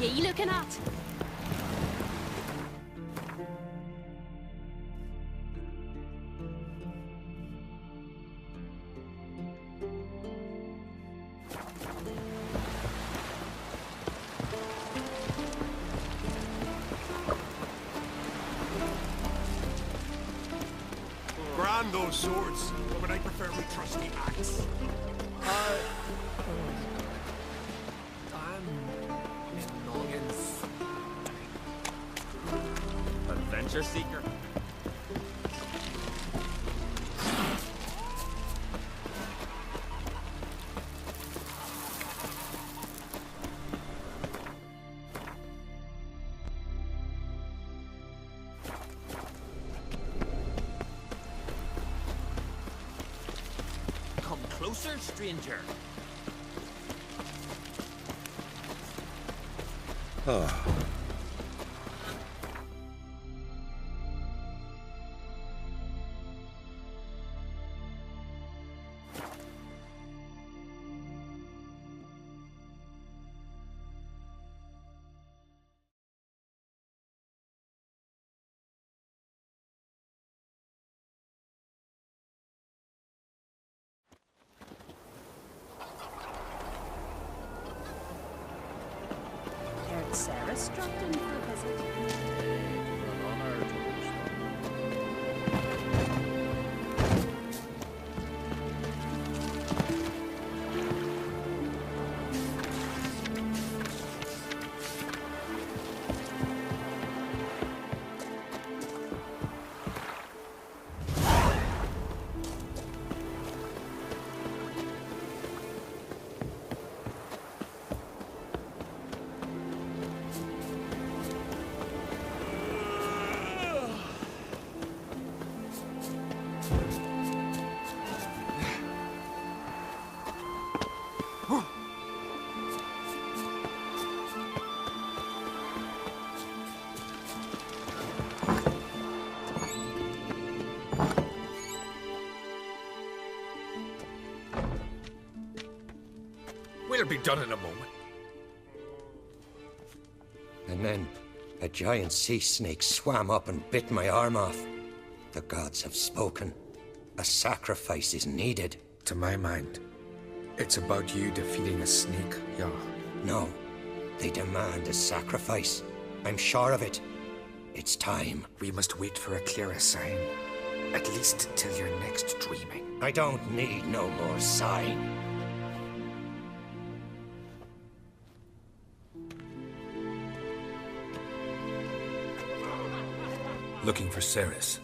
ye looking at? Grand those swords, but I prefer my trusty axe. I'm in Noggins. Adventure seeker? Come closer, stranger. Heard Sarah's dropped in for a visit. We'll be done in a moment. And then a giant sea snake swam up and bit my arm off. The gods have spoken. A sacrifice is needed. To my mind, it's about you defeating a snake, Jarl. No, they demand a sacrifice. I'm sure of it. It's time. We must wait for a clearer sign. At least till your next dreaming. I don't need no more sign. Looking for Ceres.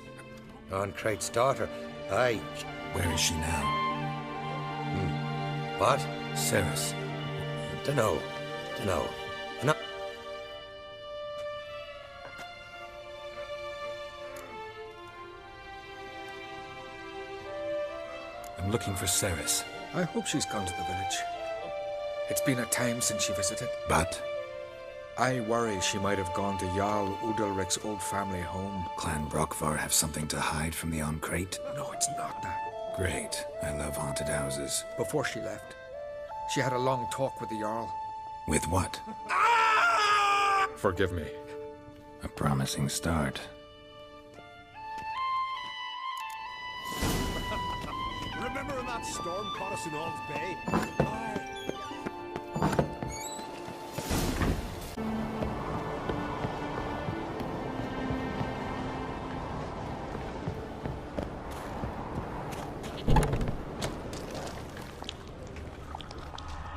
Oncrate's daughter. Aye. Where is she now? What? Ceres. Dunno. No. I'm looking for Ceres. I hope she's gone to the village. It's been a time since she visited. But? I worry she might have gone to Jarl Udalric's old family home. Clan Brockvar have something to hide from the Oncrate? No, it's not that. Great. I love haunted houses. Before she left, she had a long talk with the Jarl. With what? Forgive me. A promising start. Remember when that storm caught us in Ald's Bay?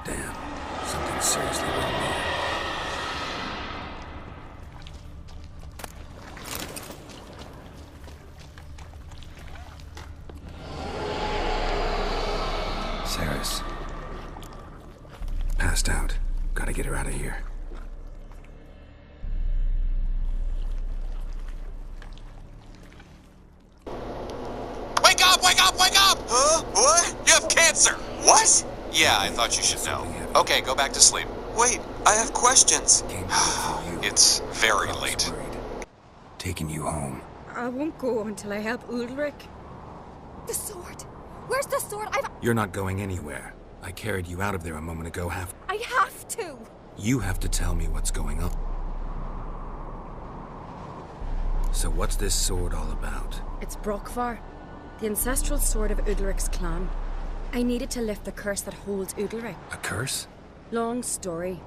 Damn. Something seriously wrong there. Ceres. Passed out. Gotta get her out of here. Wake up! Wake up! Wake up! Huh? What? You have cancer! What? Yeah, I thought you should know. Okay, go back to sleep. Wait, I have questions. It's very late. Taking you home. I won't go until I help Ulrich. The sword! Where's the sword? You're not going anywhere. I carried you out of there a moment ago. I have to! You have to tell me what's going on. So what's this sword all about? It's Brockvar, the ancestral sword of Udalric's clan. I needed to lift the curse that holds Udalric. A curse? Long story.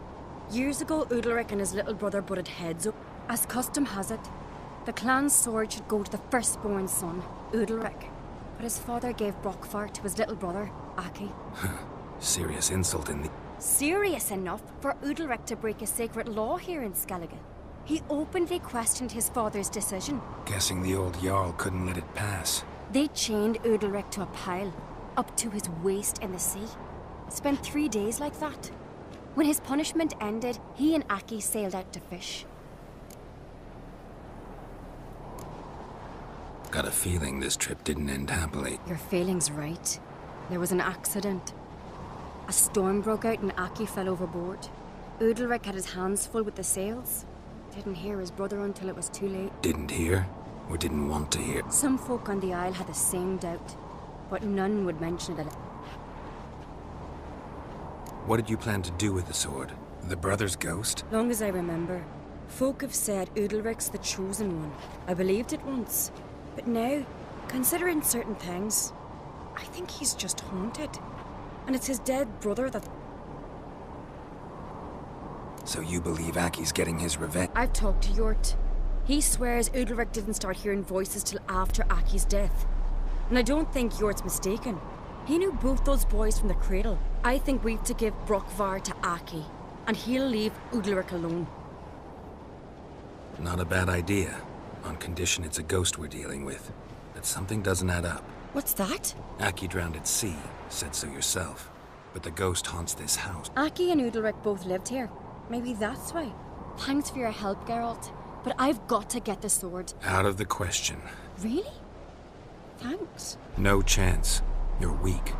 Years ago, Udalric and his little brother butted heads up. As custom has it, the clan's sword should go to the firstborn son, Udalric. But his father gave Brockvar to his little brother, Aki. Serious insult in the... Serious enough for Udalric to break a sacred law here in Skellige. He openly questioned his father's decision. Guessing the old Jarl couldn't let it pass. They chained Udalric to a pile, up to his waist in the sea. Spent 3 days like that. When his punishment ended, he and Aki sailed out to fish. Got a feeling this trip didn't end happily. Your feeling's right. There was an accident. A storm broke out and Aki fell overboard. Udalric had his hands full with the sails. Didn't hear his brother until it was too late. Didn't hear? Or didn't want to hear? Some folk on the Isle had the same doubt, but none would mention it. What did you plan to do with the sword? The brother's ghost? Long as I remember, folk have said Udalric's the chosen one. I believed it once, but now, considering certain things, I think he's just haunted. And it's his dead brother that... So you believe Aki's getting his revenge? I've talked to Yort. He swears Udalric didn't start hearing voices till after Aki's death. And I don't think Yort's mistaken. He knew both those boys from the cradle. I think we've to give Brockvar to Aki, and he'll leave Udalric alone. Not a bad idea, on condition it's a ghost we're dealing with. But something doesn't add up. What's that? Aki drowned at sea, said so yourself. But the ghost haunts this house. Aki and Udalric both lived here. Maybe that's why. Thanks for your help, Geralt. But I've got to get the sword. Out of the question. Really? Thanks. No chance. You're weak.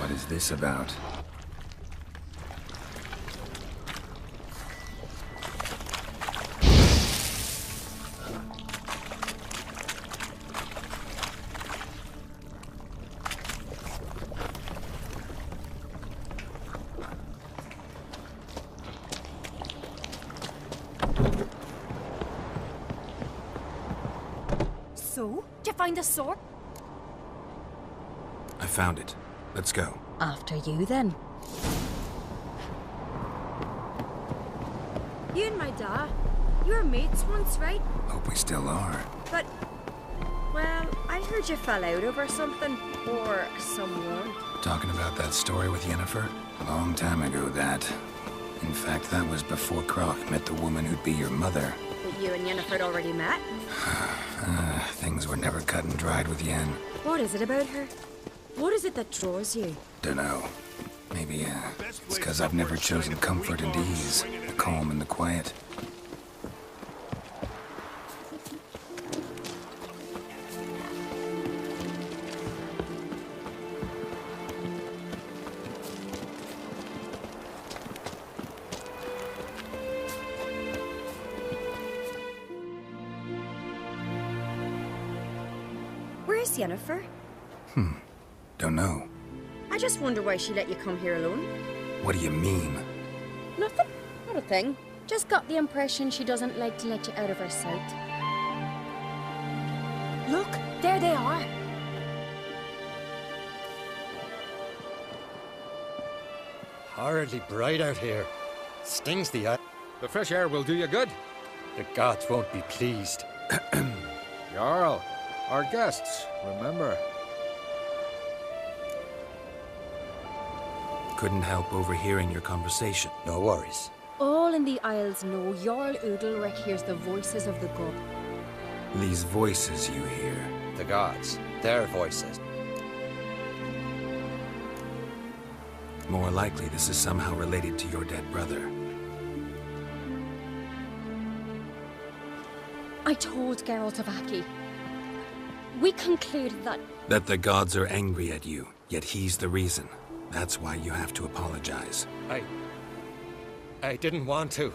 What is this about? So? Did you find the sword? I found it. Let's go. After you, then. You and my dad, you were mates once, right? Hope we still are. But, well, I heard you fell out over something. Or someone. Talking about that story with Yennefer? Long time ago, that. In fact, that was before Croc met the woman who'd be your mother. But you and Yennefer had already met? Things were never cut and dried with Yen. What is it about her? What is it that draws you? Dunno. Maybe, it's because I've never chosen comfort and ease, the calm and the quiet. Where's Yennefer? Don't know. I just wonder why she let you come here alone. What do you mean? Nothing. Not a thing. Just got the impression she doesn't like to let you out of her sight. Look, there they are. Horridly bright out here. Stings the eye. The fresh air will do you good. The gods won't be pleased. Jarl, Our guests, remember. Couldn't help overhearing your conversation. No worries. All in the Isles know Jarl Udalric hears the voices of the gods. These voices you hear. The gods. Their voices. More likely this is somehow related to your dead brother. I told Geralt of Aki. We concluded that... That the gods are angry at you, yet he's the reason. That's why you have to apologize. I didn't want to.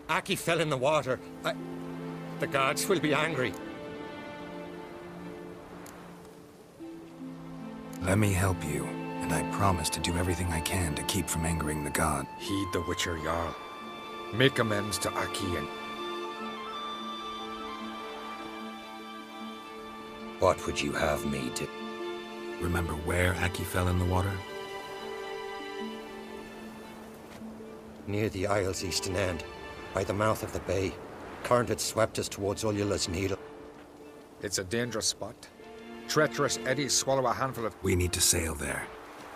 Aki fell in the water. The gods will be angry. Let me help you, and I promise to do everything I can to keep from angering the god. Heed the Witcher Jarl. Make amends to Aki and... What would you have me do? Remember where Aki fell in the water? Near the Isle's eastern end, by the mouth of the bay. Current had swept us towards Ullula's Needle. It's a dangerous spot. Treacherous eddies swallow a handful of... We need to sail there.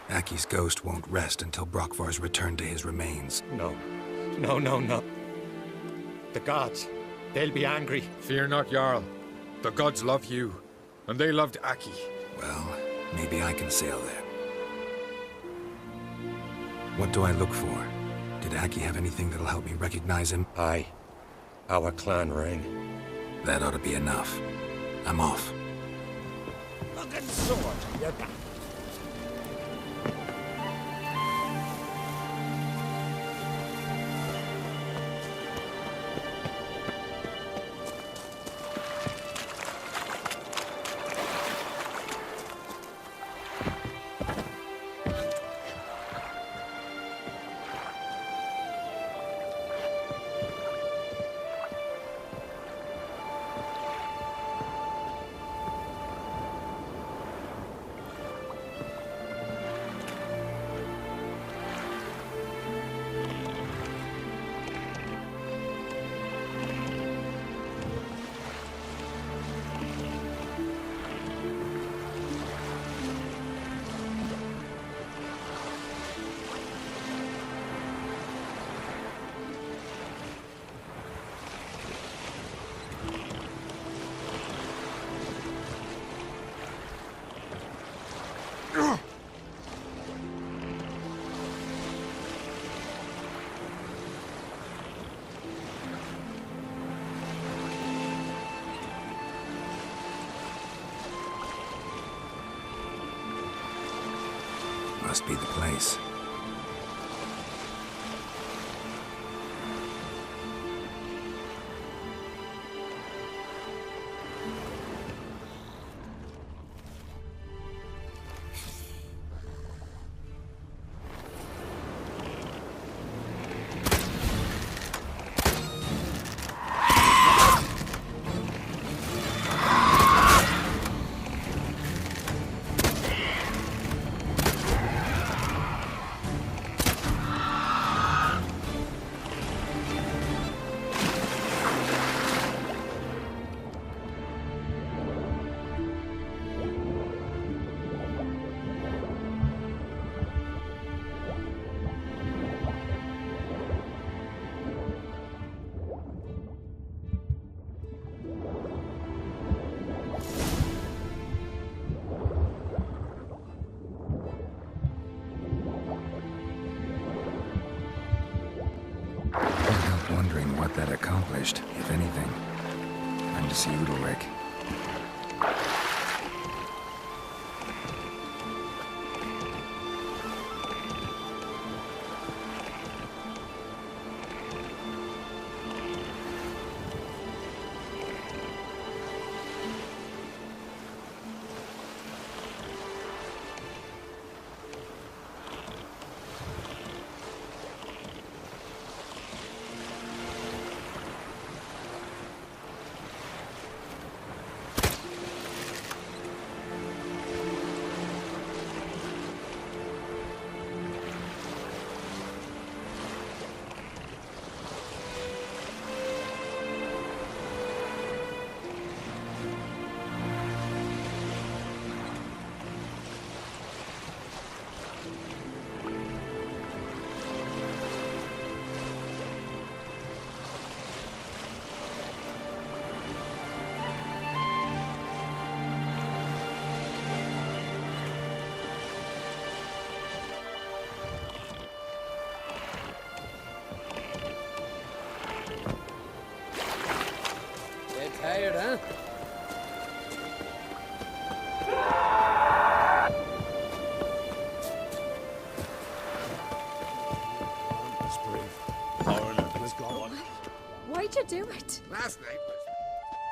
Aki's ghost won't rest until Brokvar's returned to his remains. No. The gods, they'll be angry. Fear not, Jarl. The gods love you, and they loved Aki. Well, maybe I can sail there. What do I look for? Did Aki have anything that'll help me recognize him? Aye. Our clan ring. That ought to be enough. I'm off. Fucking sword, you're back. Must be the place. Wondering what that accomplished, if anything. Time to see Udalric. it, huh? Why'd you do it? Last night was...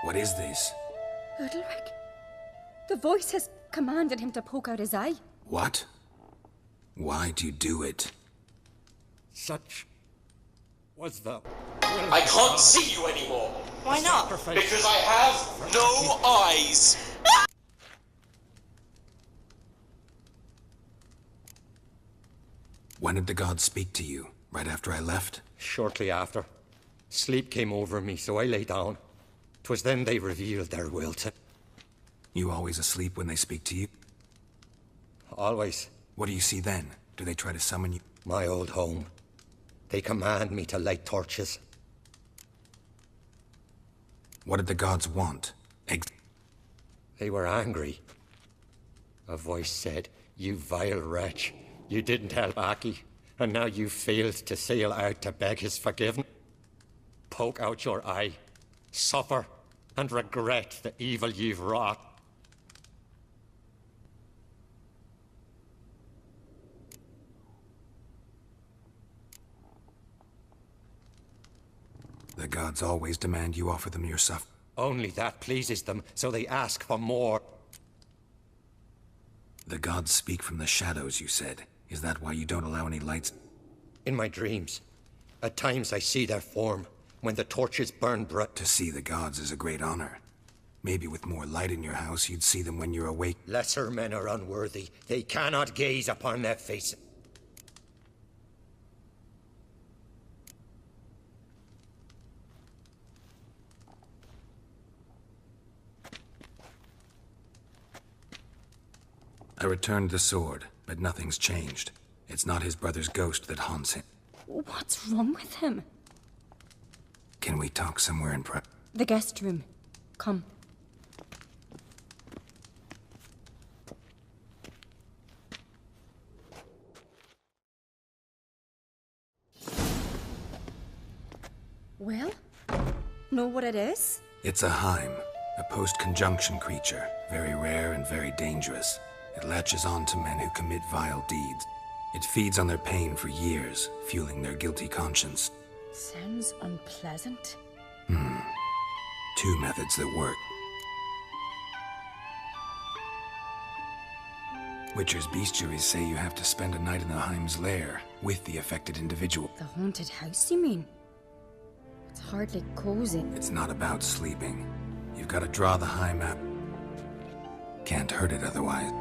What is this? Udalric. The voice has commanded him to poke out his eye. What? Why'd you do it? Such was the... I can't see you anymore. Why not? Because I have no eyes. When did the gods speak to you? Right after I left? Shortly after. Sleep came over me, so I lay down. 'Twas then they revealed their will to... You always asleep when they speak to you? Always. What do you see then? Do they try to summon you? My old home. They command me to light torches. What did the gods want? They were angry. A voice said, "You vile wretch. You didn't help Aki, and now you failed to sail out to beg his forgiveness. Poke out your eye, suffer, and regret the evil you've wrought." The gods always demand you offer them your suffering. Only that pleases them, so they ask for more. The gods speak from the shadows, you said. Is that why you don't allow any lights? In my dreams, at times I see their form, when the torches burn bright. To see the gods is a great honor. Maybe with more light in your house, you'd see them when you're awake. Lesser men are unworthy. They cannot gaze upon their faces. I returned the sword, but nothing's changed. It's not his brother's ghost that haunts him. What's wrong with him? Can we talk somewhere in private? The guest room. Come. Well? Know what it is? It's a Heim, a post-conjunction creature. Very rare and very dangerous. It latches on to men who commit vile deeds. It feeds on their pain for years, fueling their guilty conscience. Sounds unpleasant. Two methods that work. Witcher's bestiaries say you have to spend a night in the Heim's lair with the affected individual. The haunted house, you mean? It's hardly cozy. It's not about sleeping. You've got to draw the Heim out. Can't hurt it otherwise.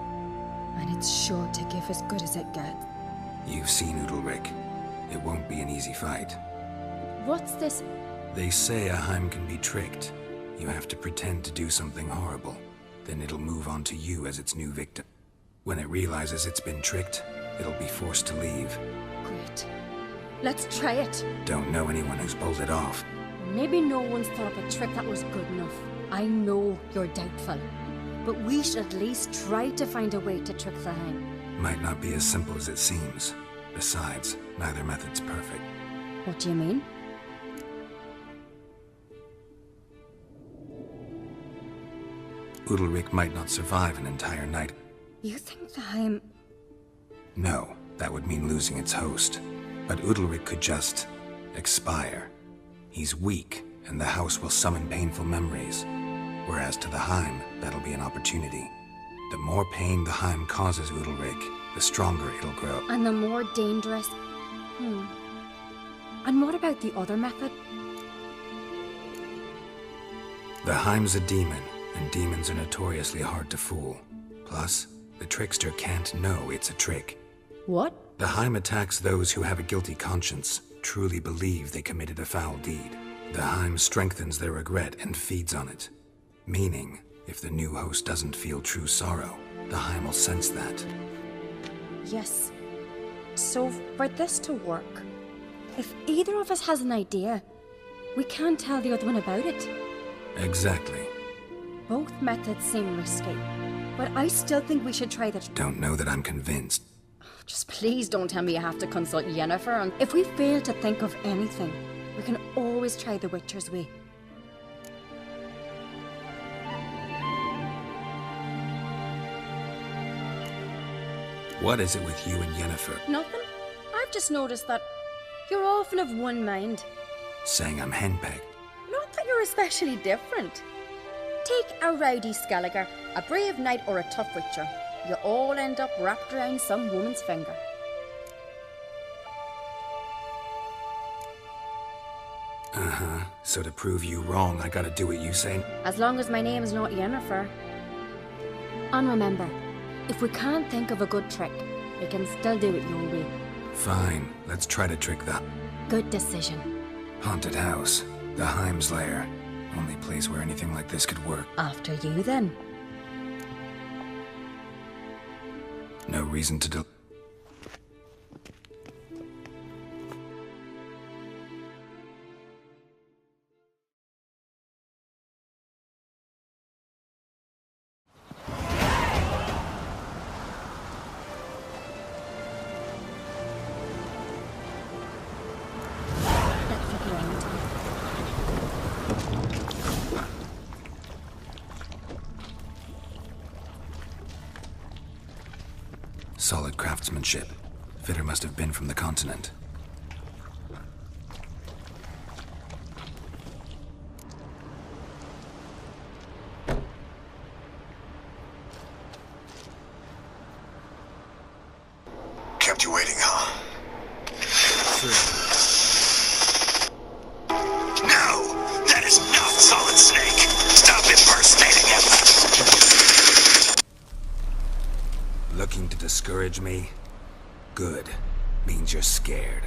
And it's sure to give as good as it gets. You've seen Udalric. It won't be an easy fight. What's this? They say a Heim can be tricked. You have to pretend to do something horrible. Then it'll move on to you as its new victim. When it realizes it's been tricked, it'll be forced to leave. Great. Let's try it. Don't know anyone who's pulled it off. Maybe no one's thought up a trick that was good enough. I know you're doubtful. But we should at least try to find a way to trick the Heim. Might not be as simple as it seems. Besides, neither method's perfect. What do you mean? Udalric might not survive an entire night. You think the Heim... No, that would mean losing its host. But Udalric could just... expire. He's weak, and the house will summon painful memories. Whereas to the Heim, that'll be an opportunity. The more pain the Heim causes Udalric, the stronger it'll grow. And the more dangerous... And what about the other method? The Heim's a demon, and demons are notoriously hard to fool. Plus, the trickster can't know it's a trick. What? The Heim attacks those who have a guilty conscience, truly believe they committed a foul deed. The Heim strengthens their regret and feeds on it. Meaning, if the new host doesn't feel true sorrow, the Heim will sense that. Yes. So, for this to work, if either of us has an idea, we can't tell the other one about it. Exactly. Both methods seem risky, but I still think we should try the... Don't know that I'm convinced. Just please don't tell me you have to consult Yennefer, and if we fail to think of anything, we can always try the Witcher's way. What is it with you and Yennefer? Nothing. I've just noticed that you're often of one mind. Saying I'm henpecked. Not that you're especially different. Take a rowdy Skelliger, a brave knight, or a tough witcher. You all end up wrapped around some woman's finger. Uh-huh. So to prove you wrong, I gotta do what you say? As long as my name is not Yennefer. And remember, if we can't think of a good trick, we can still do it your way. Fine. Let's try to trick that. Good decision. Haunted house. The Heim's lair. Only place where anything like this could work. After you, then. No reason to Solid craftsmanship. Fitter must have been from the continent. Kept you waiting, huh? No! That is not Solid Snake! Stop impersonating him! Looking to discourage me? Good. Means you're scared.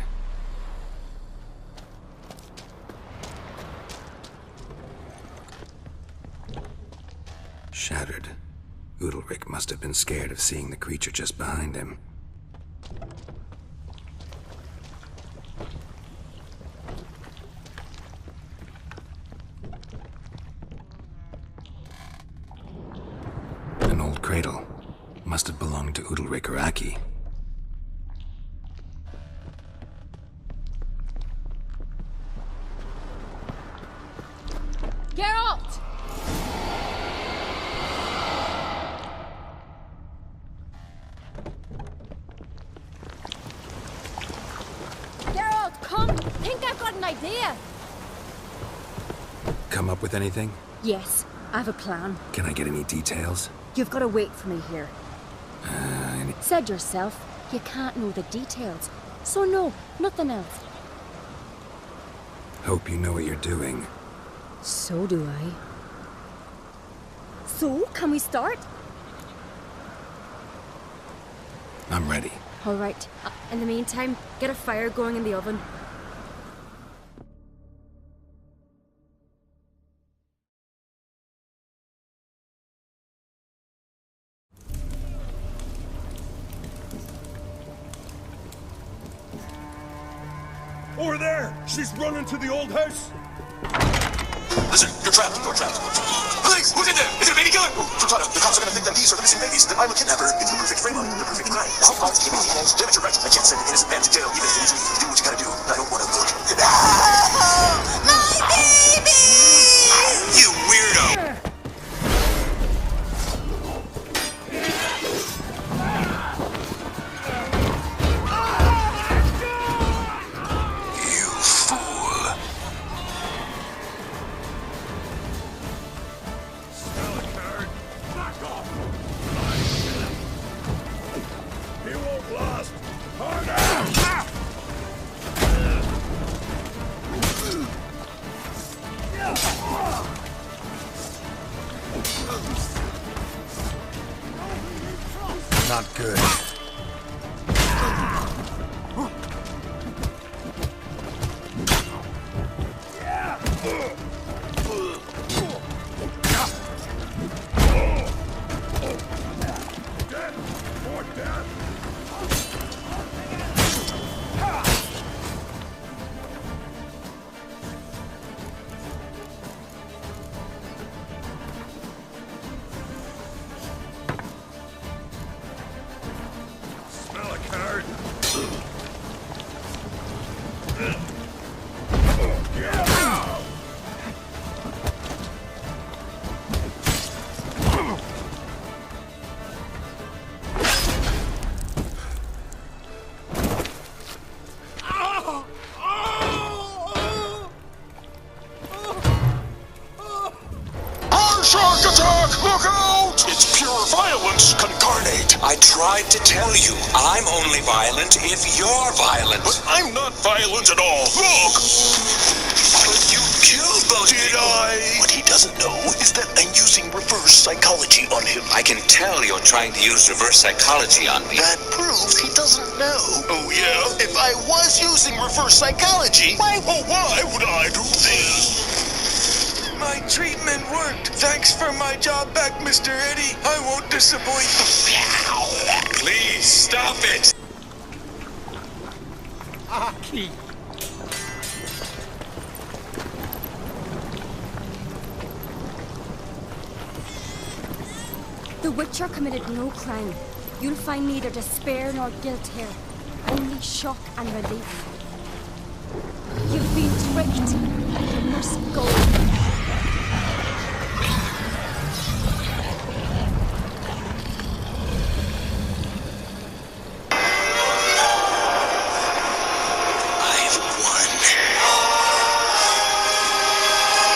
Shattered. Udalric must have been scared of seeing the creature just behind him. An old cradle. Must have belonged to Udalric or Aki. Geralt! Geralt, come! Think I've got an idea! Come up with anything? Yes, I have a plan. Can I get any details? You've got to wait for me here. Said yourself, you can't know the details. So no, nothing else. Hope you know what you're doing. So do I. So, can we start? I'm ready. All right. In the meantime, get a fire going in the oven. Over there! She's running to the old house! Listen, you're trapped. You're trapped. Police! Who's in there? Is it a baby killer? Furtado, the cops are gonna think that these are the missing babies, that I'm a kidnapper. It's the perfect frame-up, the perfect crime. All cops, give me the damn it, you're right. I can't send an innocent man to jail, even if it is me. Do what you gotta do. I don't wanna look. My baby! You weirdo! Not good. Look out! It's pure violence incarnate. I tried to tell you, I'm only violent if you're violent. But I'm not violent at all. Look! But you killed those Did people. I? What he doesn't know is that I'm using reverse psychology on him. I can tell you're trying to use reverse psychology on me. That proves he doesn't know. Oh, yeah? If I was using reverse psychology, Why would I do this? My treatment worked. Thanks for my job back, Mr. Eddie. I won't disappoint you. Please, stop it. Aki! The Witcher committed no crime. You'll find neither despair nor guilt here. Only shock and relief. You've been tricked, and you must go. I've won.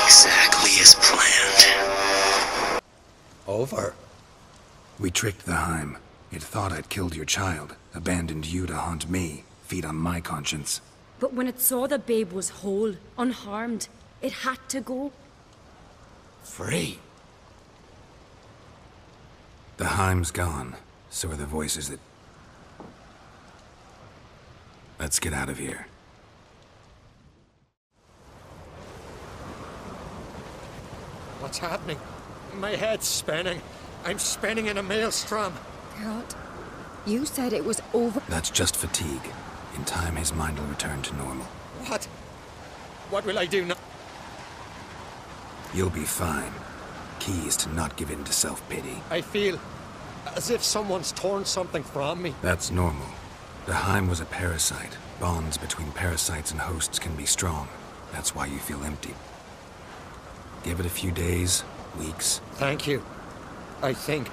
Exactly as planned. Over. We tricked the Heim. It thought I'd killed your child, abandoned you to haunt me, feed on my conscience. But when it saw the babe was whole, unharmed, it had to go. Free. The Heim's gone. So are the voices that... Let's get out of here. What's happening? My head's spinning. I'm spinning in a maelstrom. Geralt, you said it was over. That's just fatigue. In time, his mind will return to normal. What? What will I do now? You'll be fine. Key is to not give in to self-pity. I feel as if someone's torn something from me. That's normal. The Heim was a parasite. Bonds between parasites and hosts can be strong. That's why you feel empty. Give it a few days, weeks. Thank you. I think.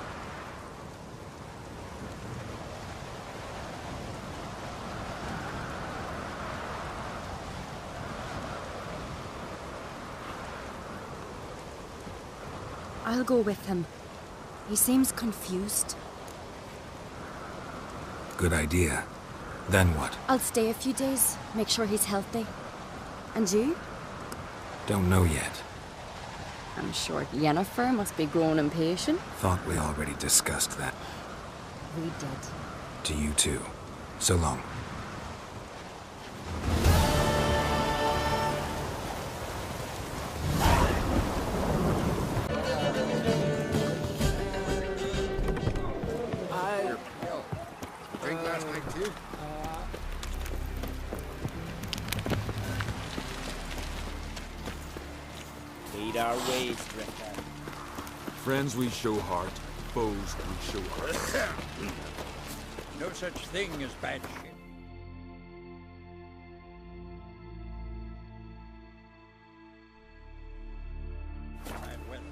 I'll go with him. He seems confused. Good idea. Then what? I'll stay a few days, make sure he's healthy. And you? Don't know yet. I'm sure Yennefer must be growing impatient. Thought we already discussed that. We did. To you too. So long. Drink last night too? Lead our ways, Drifter. Friends we show heart, foes we show heart. No such thing as bad shit. Bad weather.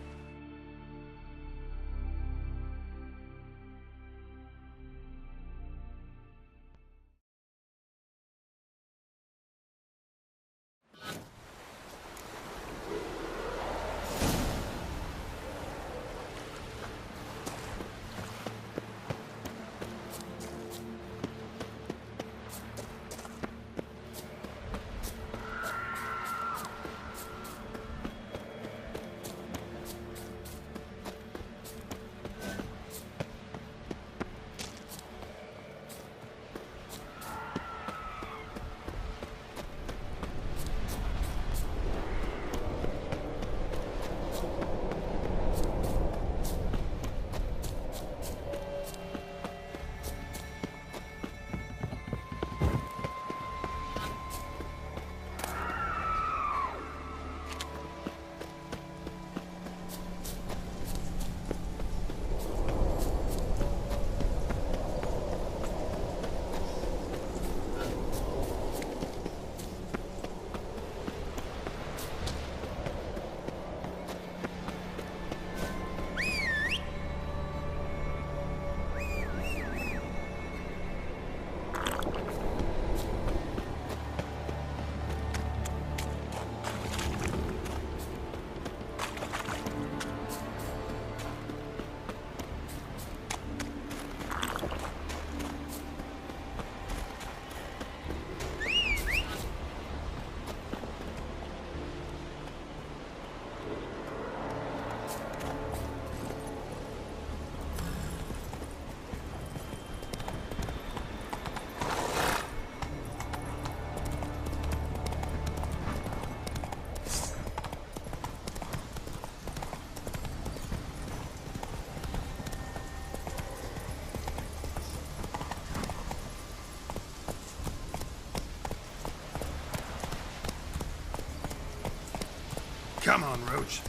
Come on, Roach.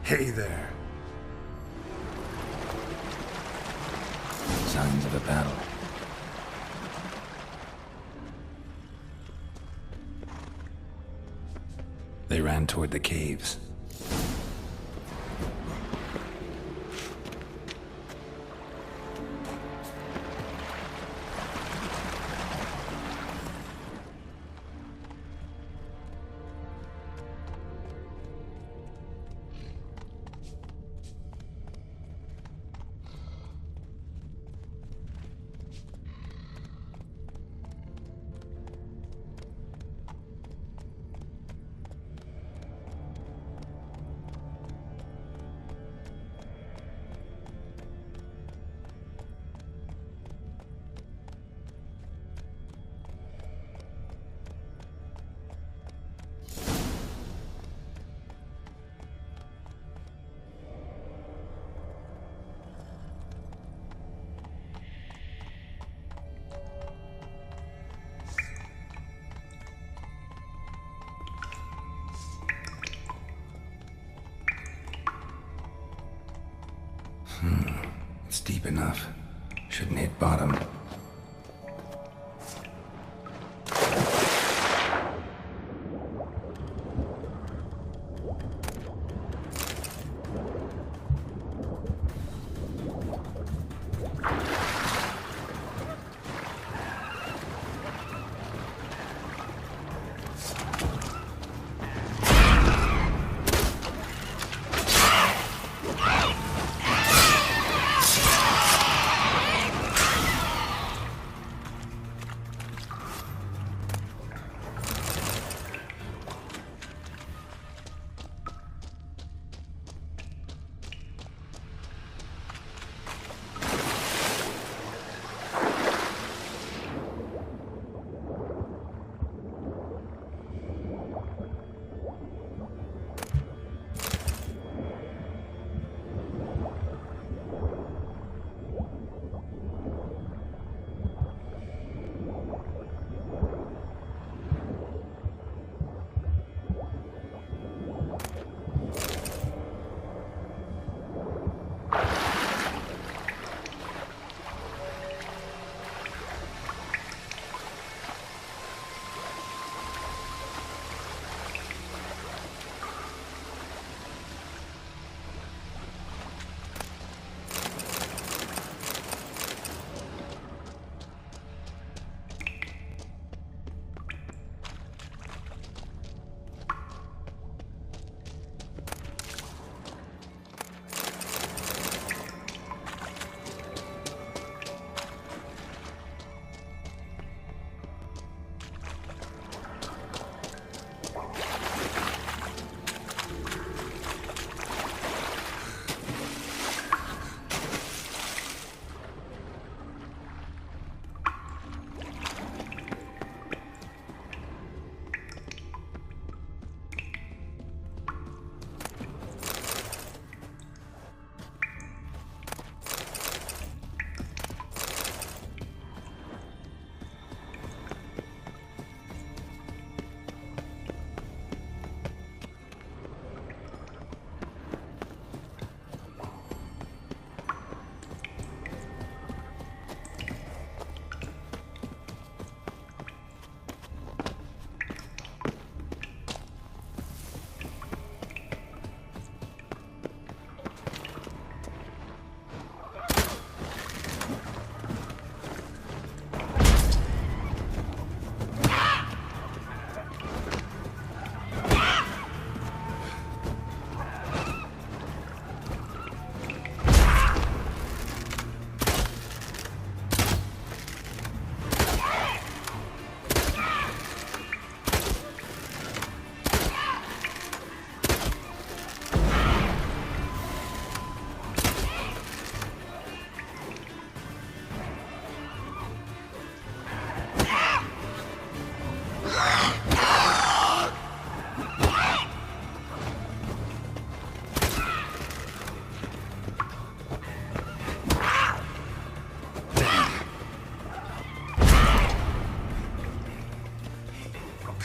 Hey there. Signs of a battle. They ran toward the caves. It's deep enough. Shouldn't hit bottom.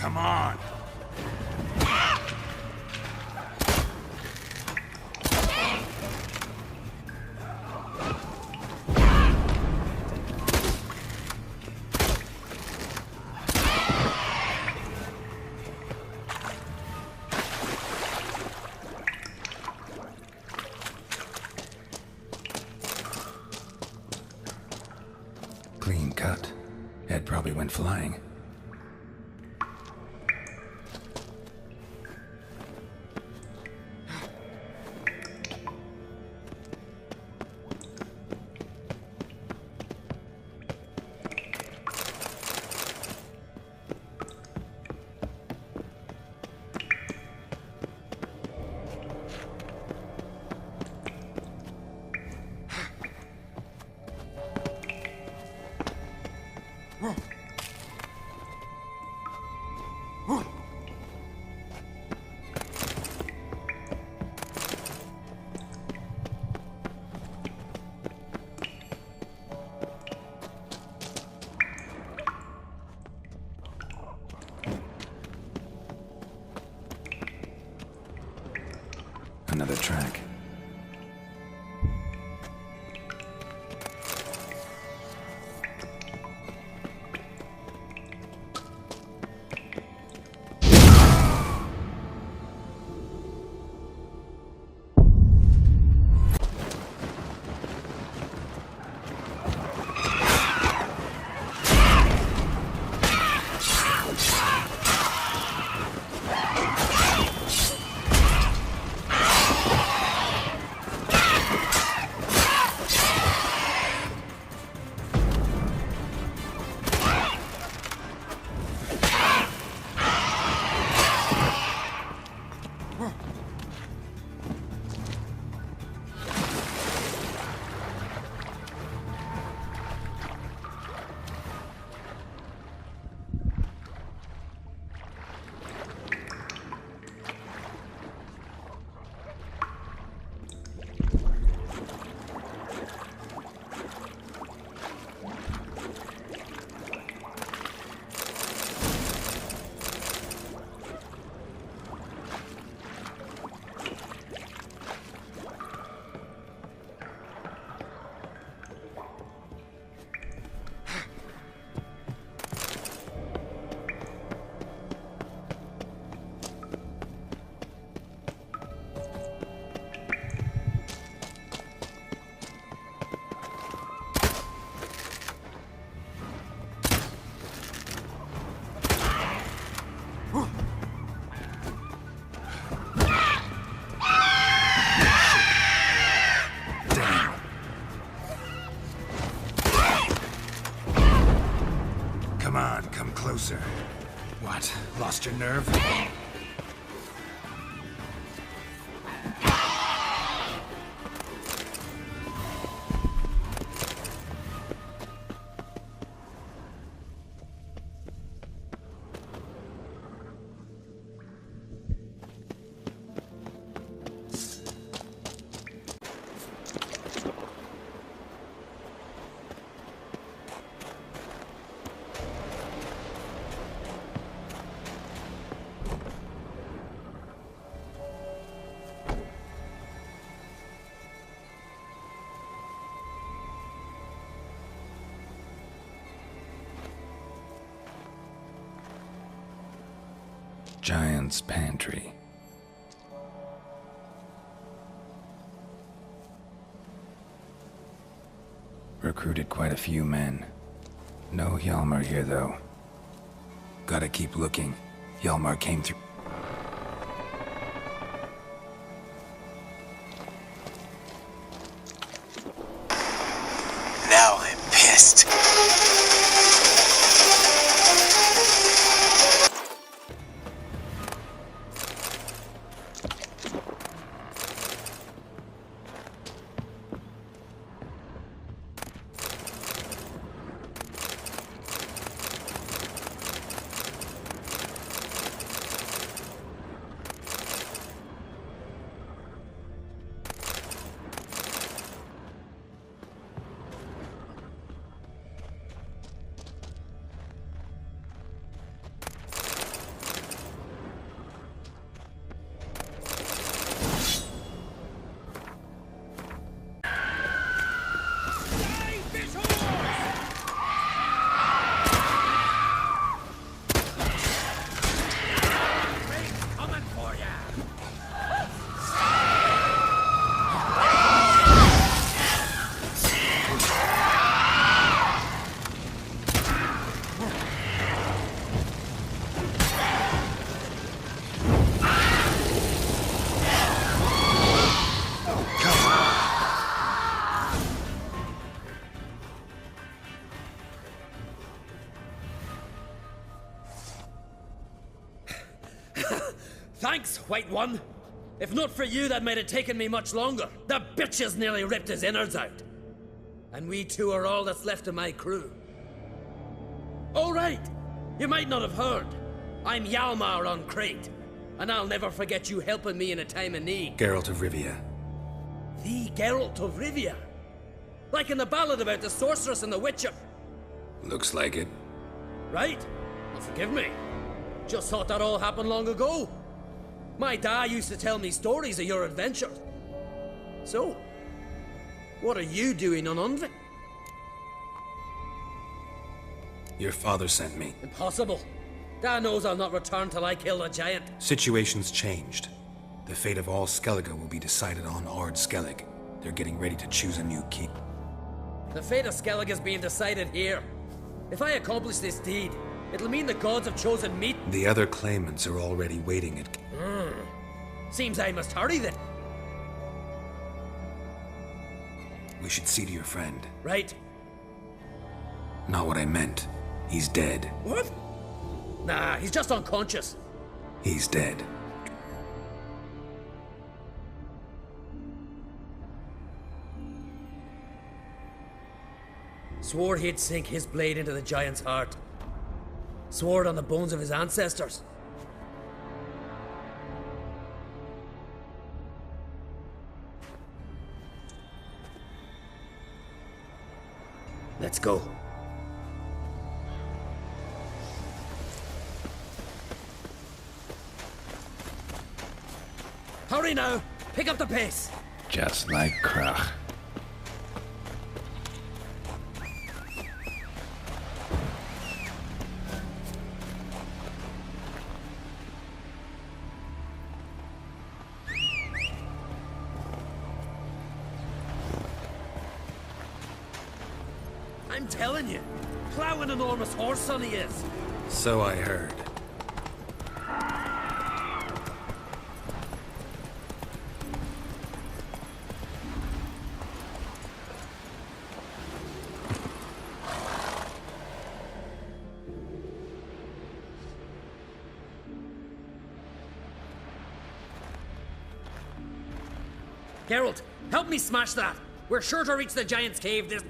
Come on. Clean cut. Ed probably went flying. Another track. Come on, come closer. What? Lost your nerve? Giant's Pantry. Recruited quite a few men. No Hjalmar here, though. Gotta keep looking. Hjalmar came through. Now I'm pissed. Thanks, White One. If not for you, that might have taken me much longer. The bitch has nearly ripped his innards out. And we two are all that's left of my crew. All right, you might not have heard. I'm Hjalmar on Crete, and I'll never forget you helping me in a time of need. Geralt of Rivia. The Geralt of Rivia? Like in the ballad about the sorceress and the witcher. Looks like it. Right? Well, forgive me. Just thought that all happened long ago. My dad used to tell me stories of your adventures. So, what are you doing on Unvik? Your father sent me. Impossible. Dad knows I'll not return till I kill the giant. Situation's changed. The fate of all Skellige will be decided on Ard Skellig. They're getting ready to choose a new king. The fate of Skellige is being decided here. If I accomplish this deed, it'll mean the gods have chosen me. The other claimants are already waiting at... Seems I must hurry then. We should see to your friend. Right. Not what I meant. He's dead. What? Nah, he's just unconscious. He's dead. Swore he'd sink his blade into the giant's heart. Swore it on the bones of his ancestors. Let's go. Hurry now! Pick up the pace! Just like Krach. I'm telling you, plow an enormous horse on he is. So I heard. Geralt, help me smash that. We're sure to reach the giant's cave this...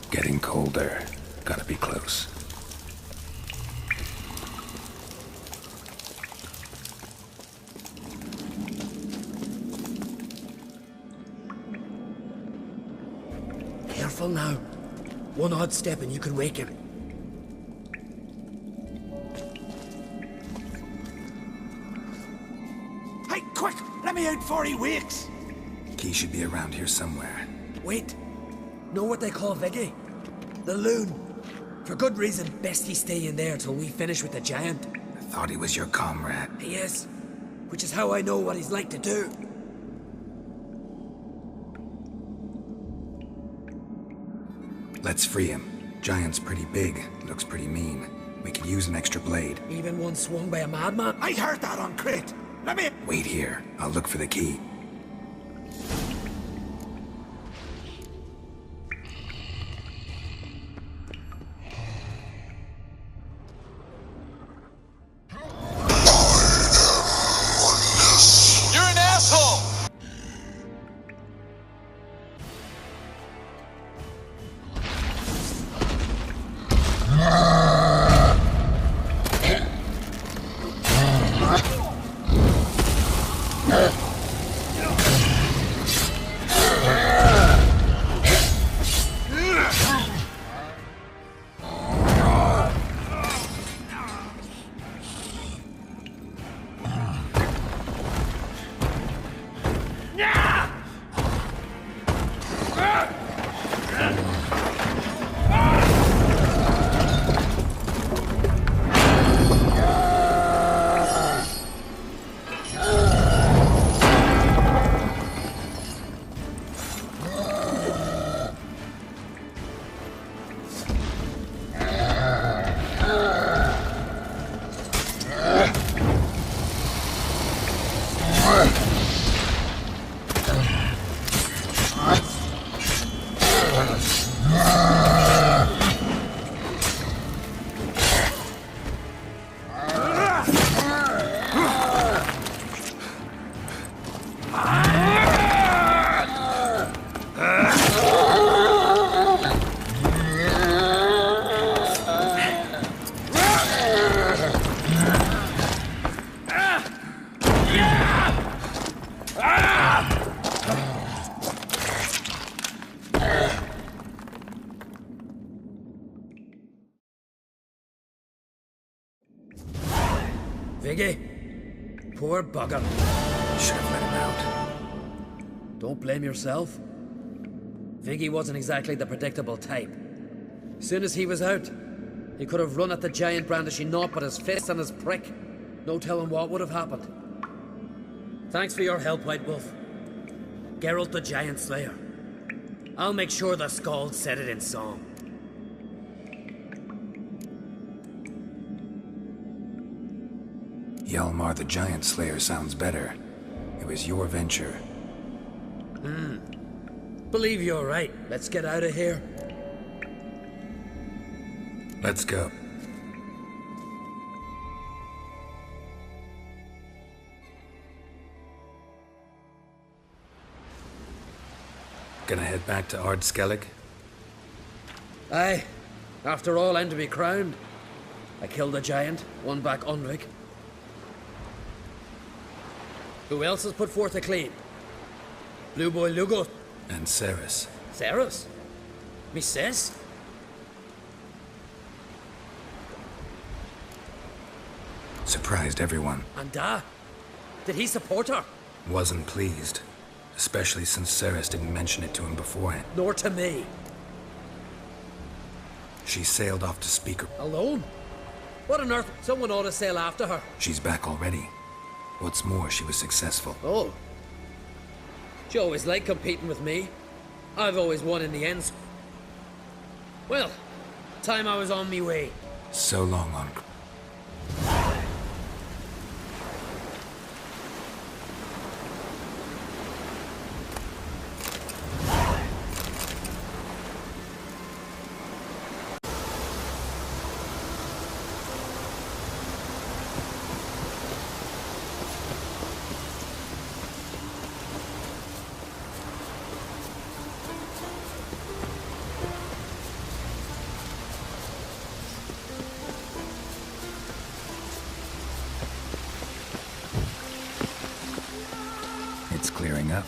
Getting colder. Gotta be close. Careful now. One odd step and you can wake him. Hey, quick! Let me out before he wakes! Key should be around here somewhere. Wait. Know what they call Viggy? The loon. For good reason, best he stay in there till we finish with the giant. I thought he was your comrade. He is. Which is how I know what he's like to do. Let's free him. Giant's pretty big. Looks pretty mean. We could use an extra blade. Even one swung by a madman? I heard that on Crete. Let me... Wait here. I'll look for the key. You're an asshole! Viggy, poor bugger. Should have let him out. Don't blame yourself. Viggy wasn't exactly the predictable type. Soon as he was out, he could have run at the giant brandishing naught but his fist and his prick. No telling what would have happened. Thanks for your help, White Wolf. Geralt the Giant Slayer. I'll make sure the Skald said it in song. Hjalmar the Giant Slayer sounds better. It was your venture. Believe you're right. Let's get out of here. Let's go. Gonna head back to Ardskellig? Aye. After all, I'm to be crowned. I killed a giant, won back Unrig. Who else has put forth a claim? Blue Boy Lugo. And Ceres. Ceres? Me sis? Surprised everyone. And did he support her? Wasn't pleased. Especially since Ceres didn't mention it to him beforehand. Nor to me. She sailed off to speak her. Alone? What on earth? Someone ought to sail after her. She's back already. What's more, she was successful. Oh. She always liked competing with me. I've always won in the end. Well, time I was on me way. So long on... It's clearing up.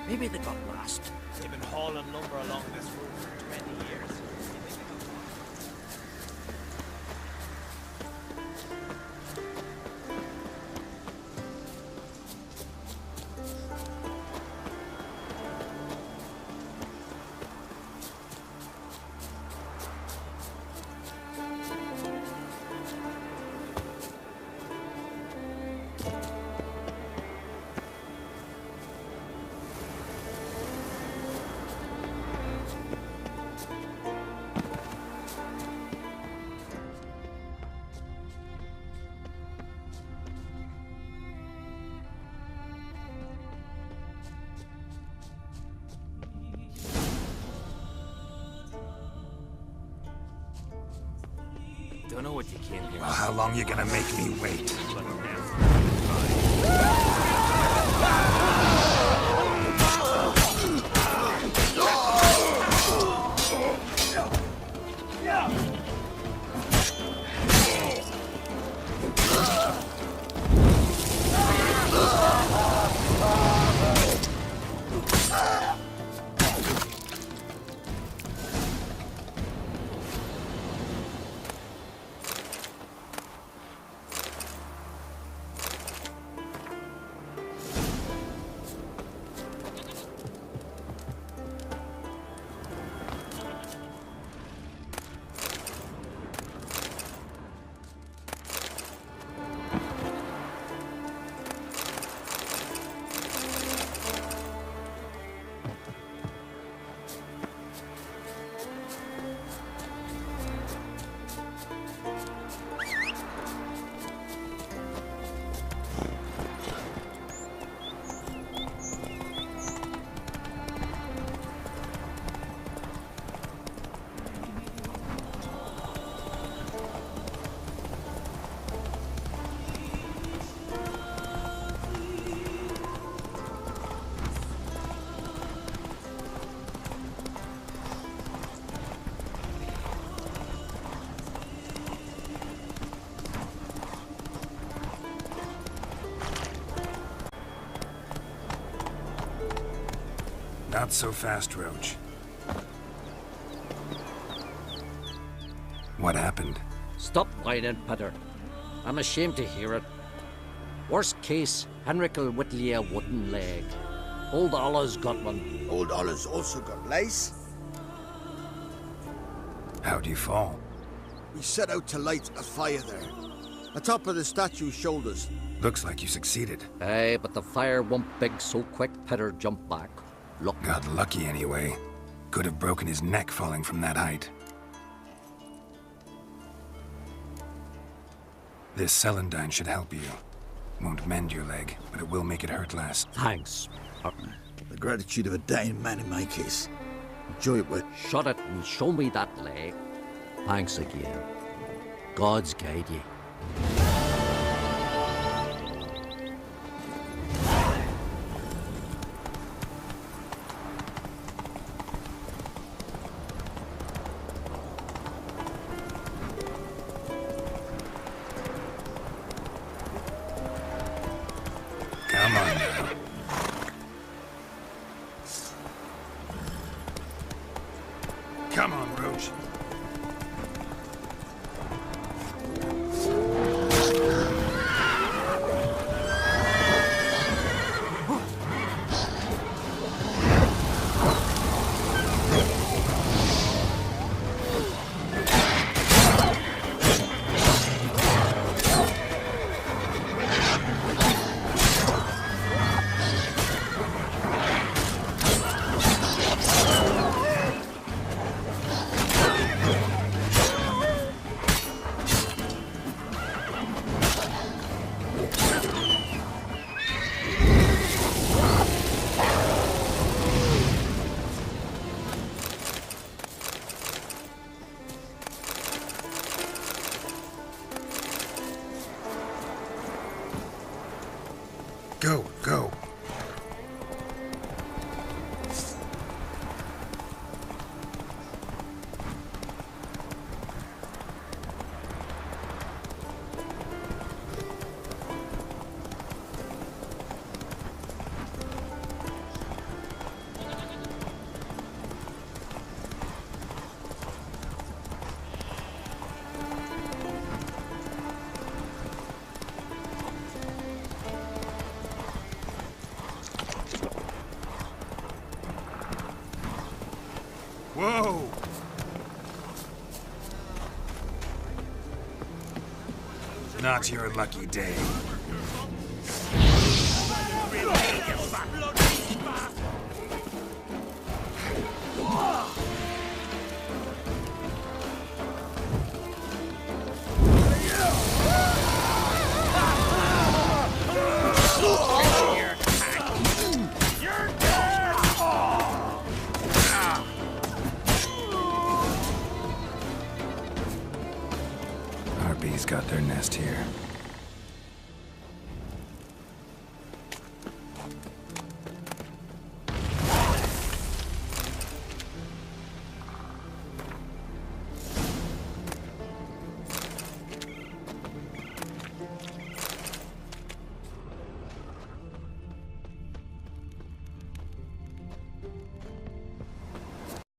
Maybe they got lost. They've been hauling lumber along this road for 20 years. Don't know what you came here. Well, how long you gonna make me wait? Not so fast, Roach. What happened? Stop whining, Peter. I'm ashamed to hear it. Worst case, Henrik'll whittle you a wooden leg. Old Ollah's got one. Old Ollah's also got lace. How'd you fall? We set out to light a fire there. Atop of the statue's shoulders. Looks like you succeeded. Aye, but the fire won't big so quick, Peter jumped back. Look. Got lucky anyway. Could have broken his neck falling from that height. This celandine should help you. Won't mend your leg, but it will make it hurt less. Thanks. The gratitude of a dying man in my case. Enjoy it, Whit. Shut it and show me that leg. Thanks again. God's guide ye. Come on now. Come on, Roach. Go, go. Whoa! Not your lucky day. Harpies got their nest here.